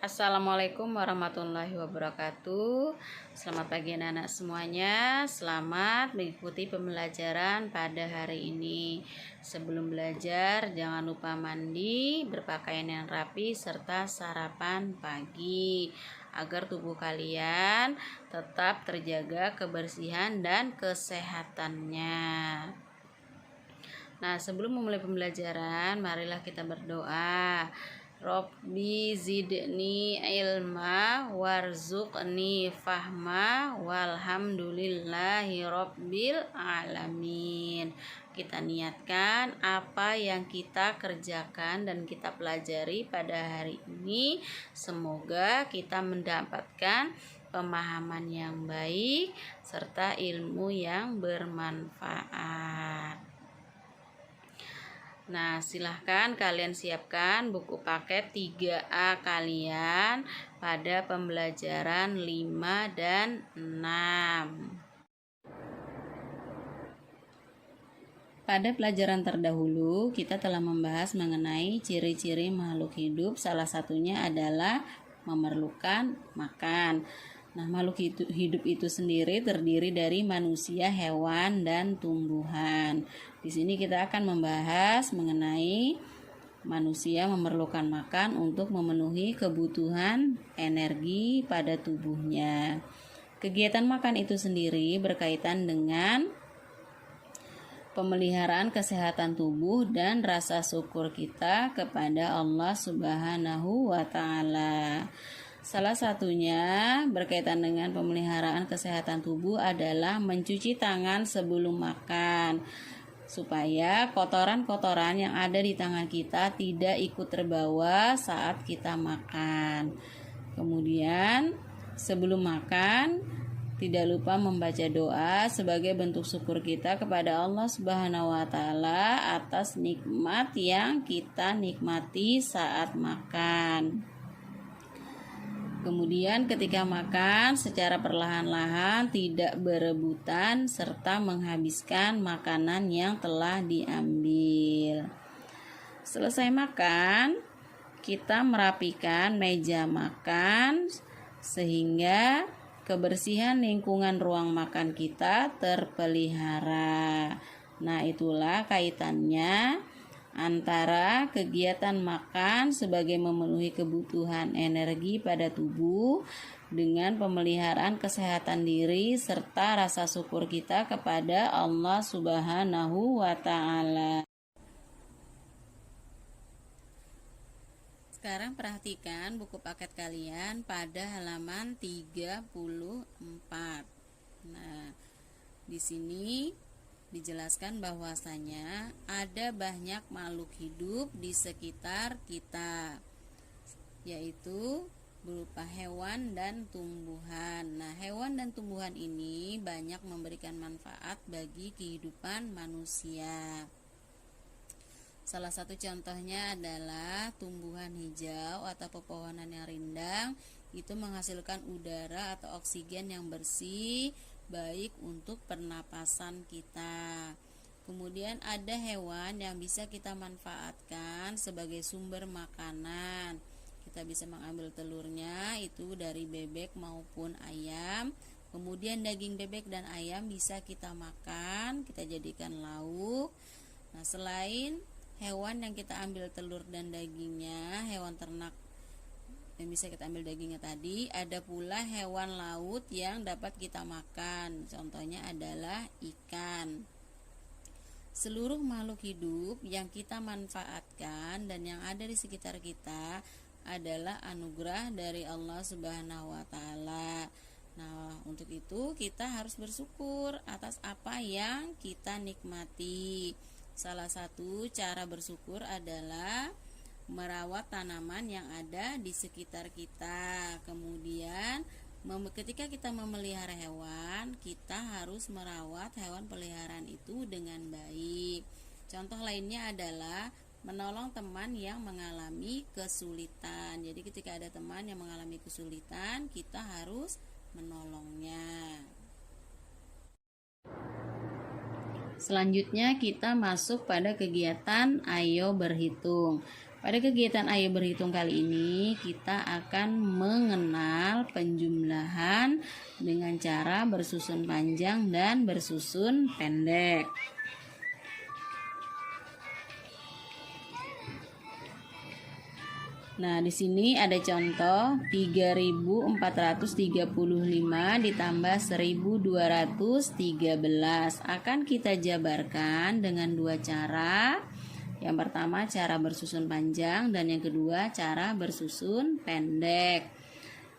Assalamualaikum warahmatullahi wabarakatuh. Selamat pagi anak-anak semuanya. Selamat mengikuti pembelajaran pada hari ini. Sebelum belajar, jangan lupa mandi, berpakaian yang rapi, serta sarapan pagi agar tubuh kalian tetap terjaga kebersihan dan kesehatannya. Nah, sebelum memulai pembelajaran, marilah kita berdoa. Robbi zidni ilma warzuqni fahma walhamdulillahi robbil alamin. Kita niatkan apa yang kita kerjakan dan kita pelajari pada hari ini, semoga kita mendapatkan pemahaman yang baik serta ilmu yang bermanfaat. Nah, silahkan kalian siapkan buku paket 3A kalian pada pembelajaran 5 dan 6. Pada pelajaran terdahulu, kita telah membahas mengenai ciri-ciri makhluk hidup. Salah satunya adalah memerlukan makan. Nah, makhluk hidup itu sendiri terdiri dari manusia, hewan, dan tumbuhan. Di sini kita akan membahas mengenai manusia memerlukan makan untuk memenuhi kebutuhan energi pada tubuhnya. Kegiatan makan itu sendiri berkaitan dengan pemeliharaan kesehatan tubuh dan rasa syukur kita kepada Allah Subhanahu wa Ta'ala. Salah satunya berkaitan dengan pemeliharaan kesehatan tubuh adalah mencuci tangan sebelum makan, supaya kotoran-kotoran yang ada di tangan kita tidak ikut terbawa saat kita makan. Kemudian sebelum makan, tidak lupa membaca doa sebagai bentuk syukur kita kepada Allah Subhanahu wa Ta'ala atas nikmat yang kita nikmati saat makan. Kemudian ketika makan secara perlahan-lahan, tidak berebutan, serta menghabiskan makanan yang telah diambil. Selesai makan, kita merapikan meja makan sehingga kebersihan lingkungan ruang makan kita terpelihara. Nah, itulah kaitannya antara kegiatan makan sebagai memenuhi kebutuhan energi pada tubuh dengan pemeliharaan kesehatan diri serta rasa syukur kita kepada Allah Subhanahu wa Ta'ala. Sekarang perhatikan buku paket kalian pada halaman 34. Nah, di sini dijelaskan bahwasanya ada banyak makhluk hidup di sekitar kita, yaitu berupa hewan dan tumbuhan. Nah, hewan dan tumbuhan ini banyak memberikan manfaat bagi kehidupan manusia. Salah satu contohnya adalah tumbuhan hijau atau pepohonan yang rindang, itu menghasilkan udara atau oksigen yang bersih, baik untuk pernapasan kita. Kemudian ada hewan yang bisa kita manfaatkan sebagai sumber makanan. Kita bisa mengambil telurnya itu dari bebek maupun ayam. Kemudian daging bebek dan ayam bisa kita makan, kita jadikan lauk. Nah, selain hewan yang kita ambil telur dan dagingnya, hewan ternak yang bisa kita ambil dagingnya tadi, ada pula hewan laut yang dapat kita makan. Contohnya adalah ikan. Seluruh makhluk hidup yang kita manfaatkan dan yang ada di sekitar kita adalah anugerah dari Allah Subhanahu wa Ta'ala. Nah, untuk itu kita harus bersyukur atas apa yang kita nikmati. Salah satu cara bersyukur adalah merawat tanaman yang ada di sekitar kita. Kemudian ketika kita memelihara hewan, kita harus merawat hewan peliharaan itu dengan baik. Contoh lainnya adalah menolong teman yang mengalami kesulitan. Jadi ketika ada teman yang mengalami kesulitan, kita harus menolongnya. Selanjutnya kita masuk pada kegiatan ayo berhitung. Pada kegiatan Ayo Berhitung kali ini, kita akan mengenal penjumlahan dengan cara bersusun panjang dan bersusun pendek. Nah, di sini ada contoh 3.435 ditambah 1.213 akan kita jabarkan dengan dua cara. Yang pertama cara bersusun panjang dan yang kedua cara bersusun pendek.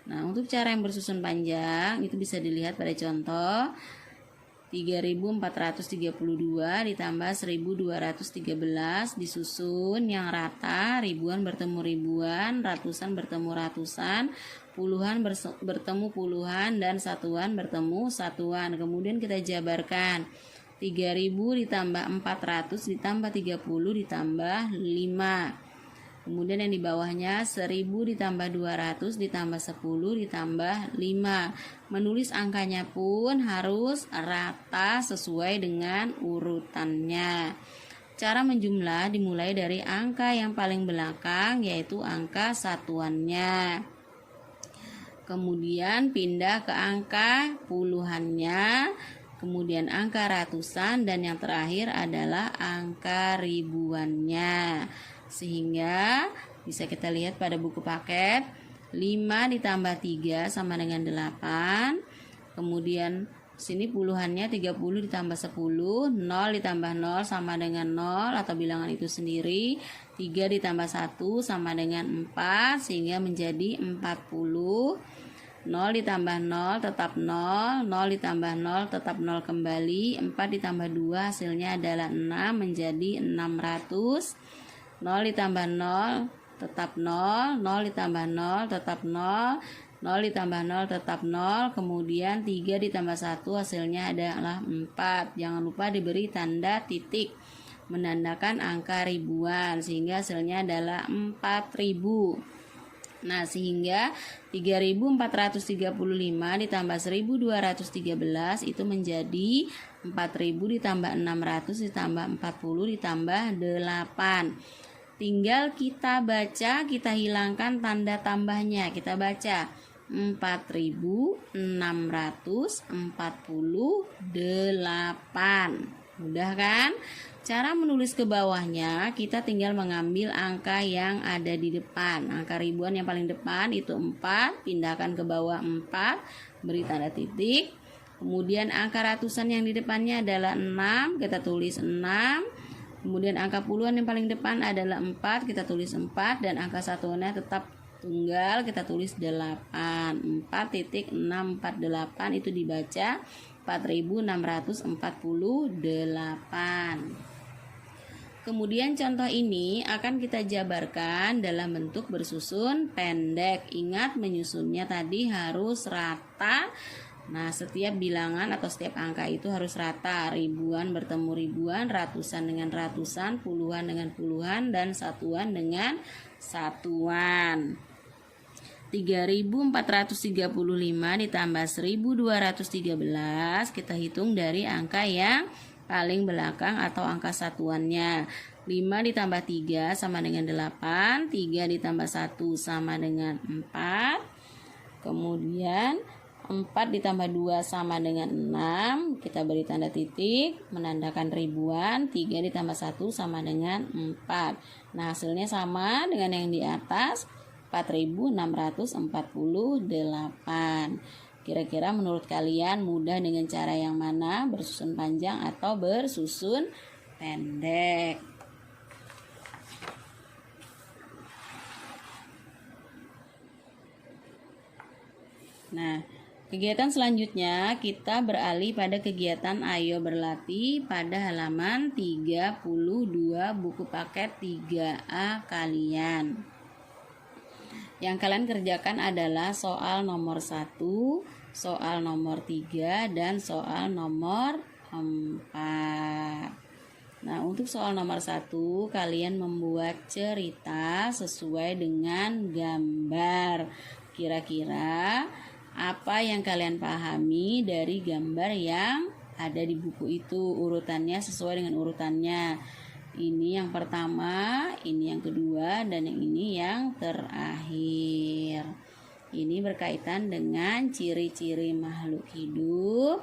Nah, untuk cara yang bersusun panjang itu bisa dilihat pada contoh 3.432 ditambah 1.213 disusun yang rata, ribuan bertemu ribuan, ratusan bertemu ratusan, puluhan bertemu puluhan, dan satuan bertemu satuan. Kemudian kita jabarkan 3.000 ditambah 400 ditambah 30 ditambah 5. Kemudian yang di bawahnya 1.000 ditambah 200 ditambah 10 ditambah 5. Menulis angkanya pun harus rata sesuai dengan urutannya. Cara menjumlah dimulai dari angka yang paling belakang, yaitu angka satuannya. Kemudian pindah ke angka puluhannya, kemudian angka ratusan, dan yang terakhir adalah angka ribuannya. Sehingga bisa kita lihat pada buku paket 5 ditambah 3 sama dengan 8. Kemudian sini puluhannya 30 ditambah 10, 0 ditambah 0 sama dengan 0 atau bilangan itu sendiri. 3 ditambah 1 sama dengan 4 sehingga menjadi 40. 0 ditambah 0 tetap 0, 0 ditambah 0 tetap 0 kembali, 4 ditambah 2 hasilnya adalah 6 menjadi 600. 0 ditambah 0 tetap 0, 0 ditambah 0 tetap 0, 0 ditambah 0 tetap 0, kemudian 3 ditambah 1 hasilnya adalah 4. Jangan lupa diberi tanda titik menandakan angka ribuan sehingga hasilnya adalah 4000. Nah, sehingga 3.435 ditambah 1.213 itu menjadi 4.000 ditambah 600 ditambah 40 ditambah 8. Tinggal kita baca, kita hilangkan tanda tambahnya. Kita baca 4.648. Mudah kan? Cara menulis ke bawahnya, kita tinggal mengambil angka yang ada di depan. Angka ribuan yang paling depan itu 4, pindahkan ke bawah 4, beri tanda titik. Kemudian angka ratusan yang di depannya adalah 6, kita tulis 6. Kemudian angka puluhan yang paling depan adalah 4, kita tulis 4. Dan angka satuannya tetap tunggal, kita tulis 8. 4.648 itu dibaca 4.648. Kemudian contoh ini akan kita jabarkan dalam bentuk bersusun pendek. Ingat menyusunnya tadi harus rata. Nah, setiap bilangan atau setiap angka itu harus rata. Ribuan bertemu ribuan, ratusan dengan ratusan, puluhan dengan puluhan, dan satuan dengan satuan. 3.435 ditambah 1.213, kita hitung dari angka yang paling belakang atau angka satuannya. 5 ditambah 3 sama dengan 8, 3 ditambah 1 sama dengan 4, kemudian 4 ditambah 2 sama dengan 6, kita beri tanda titik menandakan ribuan. 3 ditambah 1 sama dengan 4. Nah, hasilnya sama dengan yang di atas, 4.648. Kira-kira menurut kalian mudah dengan cara yang mana? Bersusun panjang atau bersusun pendek? Nah, kegiatan selanjutnya kita beralih pada kegiatan Ayo Berlatih pada halaman 32 buku paket 3A kalian. Yang kalian kerjakan adalah soal nomor 1, soal nomor 3, dan soal nomor 4. Nah, untuk soal nomor 1, kalian membuat cerita sesuai dengan gambar. Kira-kira apa yang kalian pahami dari gambar yang ada di buku itu? Urutannya sesuai dengan urutannya. Ini yang pertama, ini yang kedua, dan yang ini yang terakhir. Ini berkaitan dengan ciri-ciri makhluk hidup,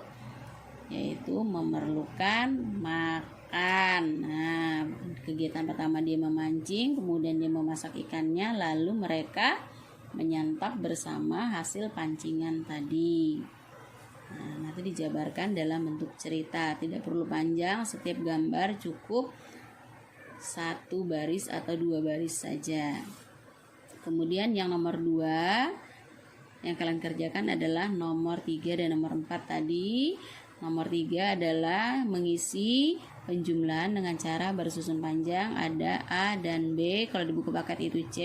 yaitu memerlukan makan. Nah, kegiatan pertama dia memancing, kemudian dia memasak ikannya, lalu mereka menyantap bersama hasil pancingan tadi. Nah, nanti dijabarkan dalam bentuk cerita, tidak perlu panjang, setiap gambar cukup 1 baris atau 2 baris saja. Kemudian yang nomor 2 yang kalian kerjakan adalah nomor 3 dan nomor 4 tadi. Nomor 3 adalah mengisi penjumlahan dengan cara bersusun panjang. Ada A dan B. Kalau di buku paket itu C,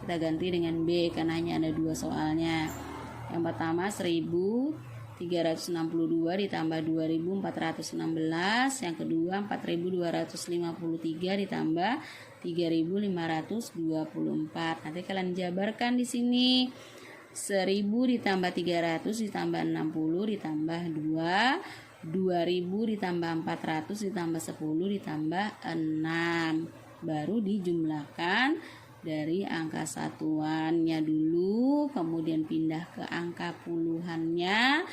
kita ganti dengan B karena hanya ada 2 soalnya. Yang pertama 1362 ditambah 2416. Yang kedua 4253 ditambah 3524. Nanti kalian jabarkan di sini. 1000 ditambah 300 ditambah 60 ditambah 2, 2000 ditambah 400 ditambah 10 ditambah 6. Baru dijumlahkan dari angka satuannya dulu, kemudian pindah ke angka puluhannya,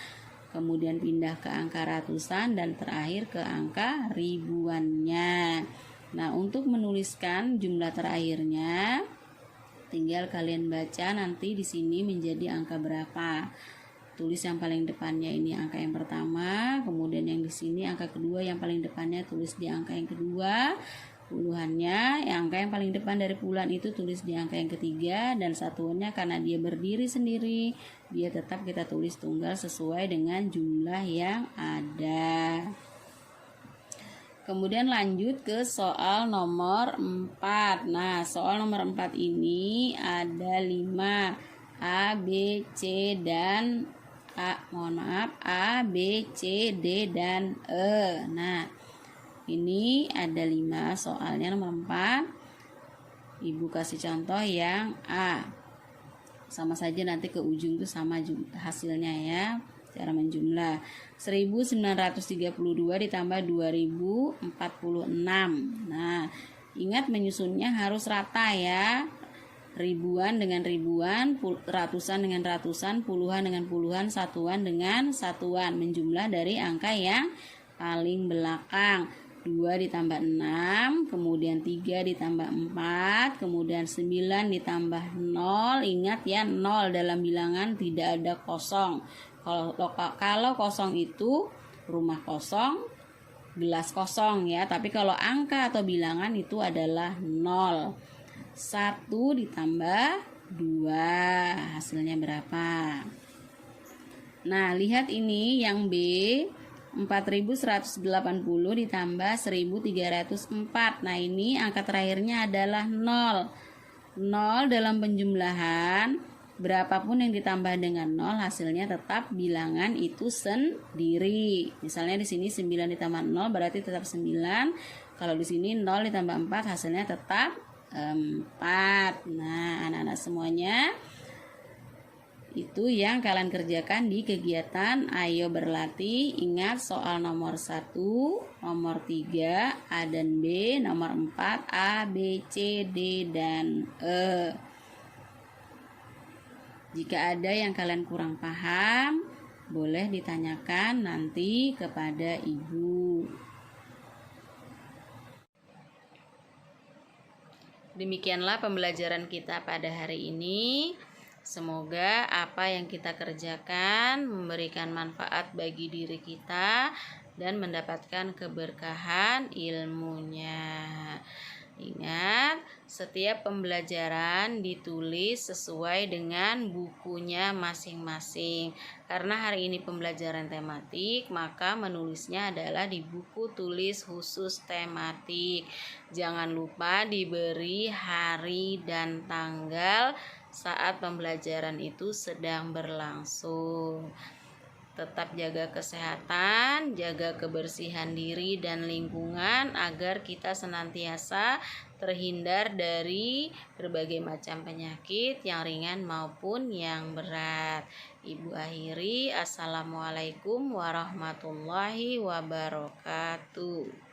kemudian pindah ke angka ratusan, dan terakhir ke angka ribuannya. Nah, untuk menuliskan jumlah terakhirnya tinggal kalian baca nanti di sini menjadi angka berapa. Tulis yang paling depannya ini angka yang pertama, kemudian yang di sini angka kedua, yang paling depannya tulis di angka yang kedua, puluhannya, angka yang paling depan dari puluhan itu tulis di angka yang ketiga, dan satuannya karena dia berdiri sendiri, dia tetap kita tulis tunggal sesuai dengan jumlah yang ada. Kemudian lanjut ke soal nomor 4. Nah, soal nomor 4 ini ada 5 A, B, C, dan A, A, B, C, D, dan E. Nah, ini ada 5 soalnya nomor 4. Ibu kasih contoh yang A. Sama saja nanti ke ujung itu sama hasilnya ya. Cara menjumlah 1932 ditambah 2046. Nah, ingat menyusunnya harus rata ya. Ribuan dengan ribuan, ratusan dengan ratusan, puluhan dengan puluhan, satuan dengan satuan. Menjumlah dari angka yang paling belakang. 2 ditambah 6, kemudian 3 ditambah 4, kemudian 9 ditambah 0. Ingat ya, 0 dalam bilangan tidak ada kosong. Kalau kosong itu rumah kosong, gelas kosong ya. Tapi kalau angka atau bilangan itu adalah 0. 1 ditambah 2, hasilnya berapa? Nah, lihat ini yang B, 4180 ditambah 1304. Nah, ini angka terakhirnya adalah 0. 0 dalam penjumlahan, berapapun yang ditambah dengan 0 hasilnya tetap bilangan itu sendiri. Misalnya di sini 9 ditambah 0 berarti tetap 9. Kalau di sini 0 ditambah 4 hasilnya tetap 4. Nah, anak-anak semuanya, itu yang kalian kerjakan di kegiatan Ayo Berlatih. Ingat soal nomor 1, nomor 3 A dan B, nomor 4 A, B, C, D, dan E. Jika ada yang kalian kurang paham, boleh ditanyakan nanti kepada ibu. Demikianlah pembelajaran kita pada hari ini. Semoga apa yang kita kerjakan memberikan manfaat bagi diri kita dan mendapatkan keberkahan ilmunya. Ingat, setiap pembelajaran ditulis sesuai dengan bukunya masing-masing. Karena hari ini pembelajaran tematik, maka menulisnya adalah di buku tulis khusus tematik. Jangan lupa diberi hari dan tanggal saat pembelajaran itu sedang berlangsung. Tetap jaga kesehatan, jaga kebersihan diri dan lingkungan agar kita senantiasa terhindar dari berbagai macam penyakit yang ringan maupun yang berat. Ibu akhiri, Assalamualaikum warahmatullahi wabarakatuh.